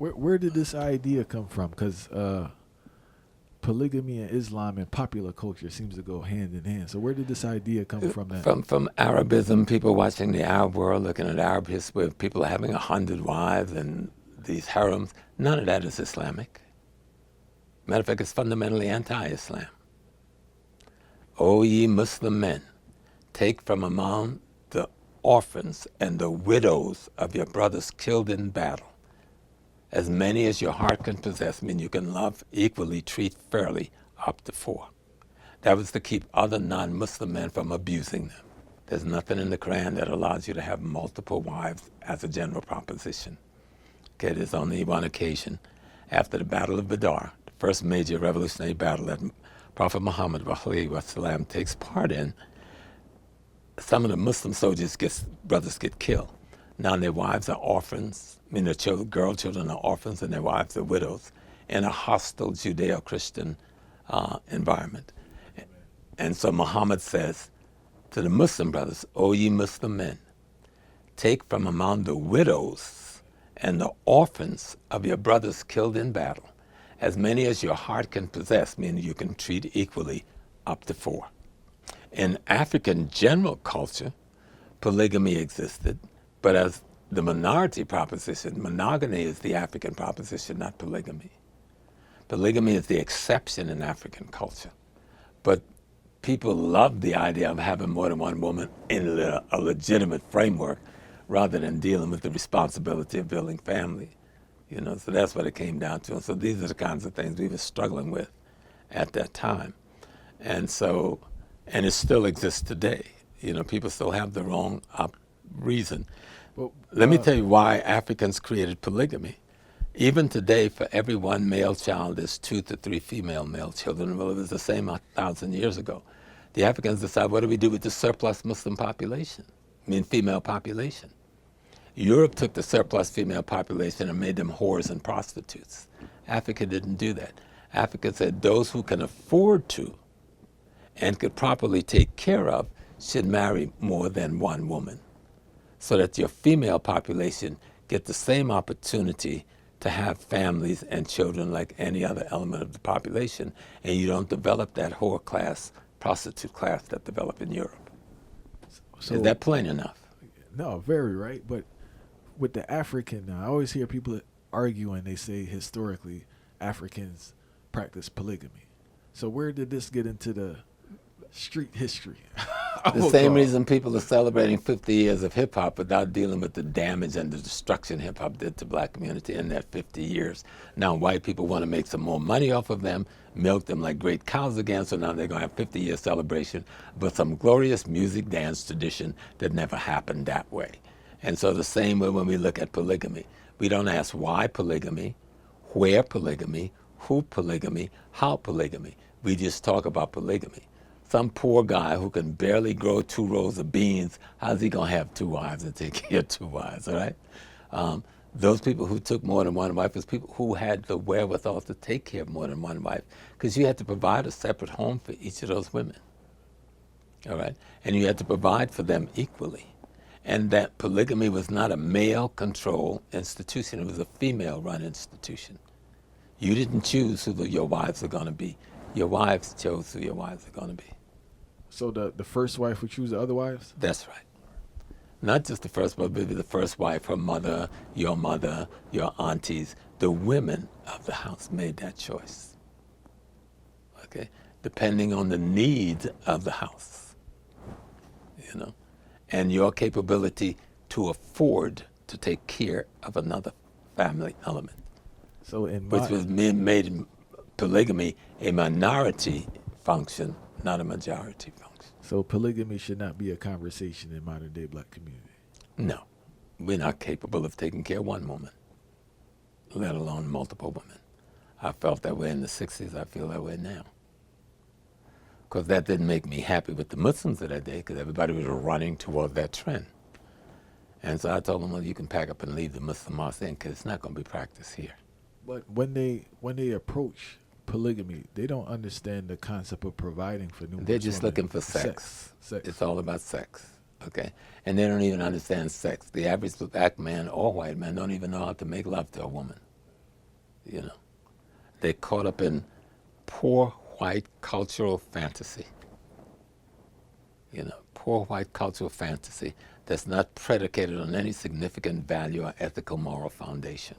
where did this idea come from? Because polygamy and Islam and popular culture seems to go hand in hand. So where did this idea come from? That From Arabism, people watching the Arab world, looking at Arab history, where people having 100 wives and these harems. None of that is Islamic. Matter of fact, it's fundamentally anti-Islam. O ye Muslim men, take from among the orphans and the widows of your brothers killed in battle, as many as your heart can possess, mean you can love equally, treat fairly, up to 4. That was to keep other non-Muslim men from abusing them. There's nothing in the Quran that allows you to have multiple wives as a general proposition. Okay, there's only one occasion after the Battle of Badr, the first major revolutionary battle that Prophet Muhammad ﷺ takes part in. Some of the Muslim soldiers, brothers get killed. Now their wives are orphans, I mean their girl children are orphans and their wives are widows in a hostile Judeo-Christian environment. And so Muhammad says to the Muslim brothers, O ye Muslim men, take from among the widows and the orphans of your brothers killed in battle, as many as your heart can possess, meaning you can treat equally, up to 4. In African general culture, polygamy existed, but as the minority proposition, monogamy is the African proposition, not polygamy. Polygamy is the exception in African culture. But people love the idea of having more than one woman in a legitimate framework rather than dealing with the responsibility of building family. You know, so that's what it came down to. And so these are the kinds of things we were struggling with at that time. And so, and it still exists today. You know, people still have the wrong reason. well, Let me tell you why Africans created polygamy. Even today, for every one male child, there's 2 to 3 female male children. Well, it was the same 1,000 years ago. The Africans decide, what do we do with the surplus Muslim population? I mean, female population. Europe took the surplus female population and made them whores and prostitutes. Africa didn't do that. Africa said those who can afford to and could properly take care of should marry more than one woman, so that your female population get the same opportunity to have families and children like any other element of the population, and you don't develop that whore class, prostitute class that developed in Europe. so Is that plain enough? no, very right. But with the African, I always hear people arguing. They say historically Africans practice polygamy. So where did this get into the street history? The same reason people are celebrating 50 years of hip-hop without dealing with the damage and the destruction hip-hop did to black community in that 50 years. Now white people want to make some more money off of them, milk them like great cows again, so now they're going to have 50-year celebration, but some glorious music dance tradition that never happened that way. And so the same way when we look at polygamy, we don't ask why polygamy, where polygamy, who polygamy, how polygamy. We just talk about polygamy. Some poor guy who can barely grow 2 rows of beans, how's he going to have 2 wives and take care of 2 wives, all right? Those people who took more than one wife was people who had the wherewithal to take care of more than one wife, because you had to provide a separate home for each of those women, all right? And you had to provide for them equally. And that polygamy was not a male-controlled institution, it was a female-run institution. You didn't choose who your wives are going to be. Your wives chose who your wives are going to be. So the first wife would choose the other wives? That's right. Not just the first wife, but the first wife, her mother, your aunties. The women of the house made that choice, okay? Depending on the needs of the house, you know, and your capability to afford to take care of another family element. So which was made polygamy a minority function, not a majority function. So polygamy should not be a conversation in modern day black community. No, we're not capable of taking care of one woman, let alone multiple women. I felt that way in the 60s, I feel that way now. Because that didn't make me happy with the Muslims of that day, because everybody was running toward that trend. And so I told them, well, you can pack up and leave the Muslim mosque in, because it's not going to be practiced here. But when they approach polygamy, they don't understand the concept of providing for numerous They're just women. looking for sex. Sex. It's all about sex, okay? And they don't even understand sex. The average black man or white man don't even know how to make love to a woman. you know. They're caught up in poor white cultural fantasy, poor white cultural fantasy that's not predicated on any significant value or ethical moral foundation.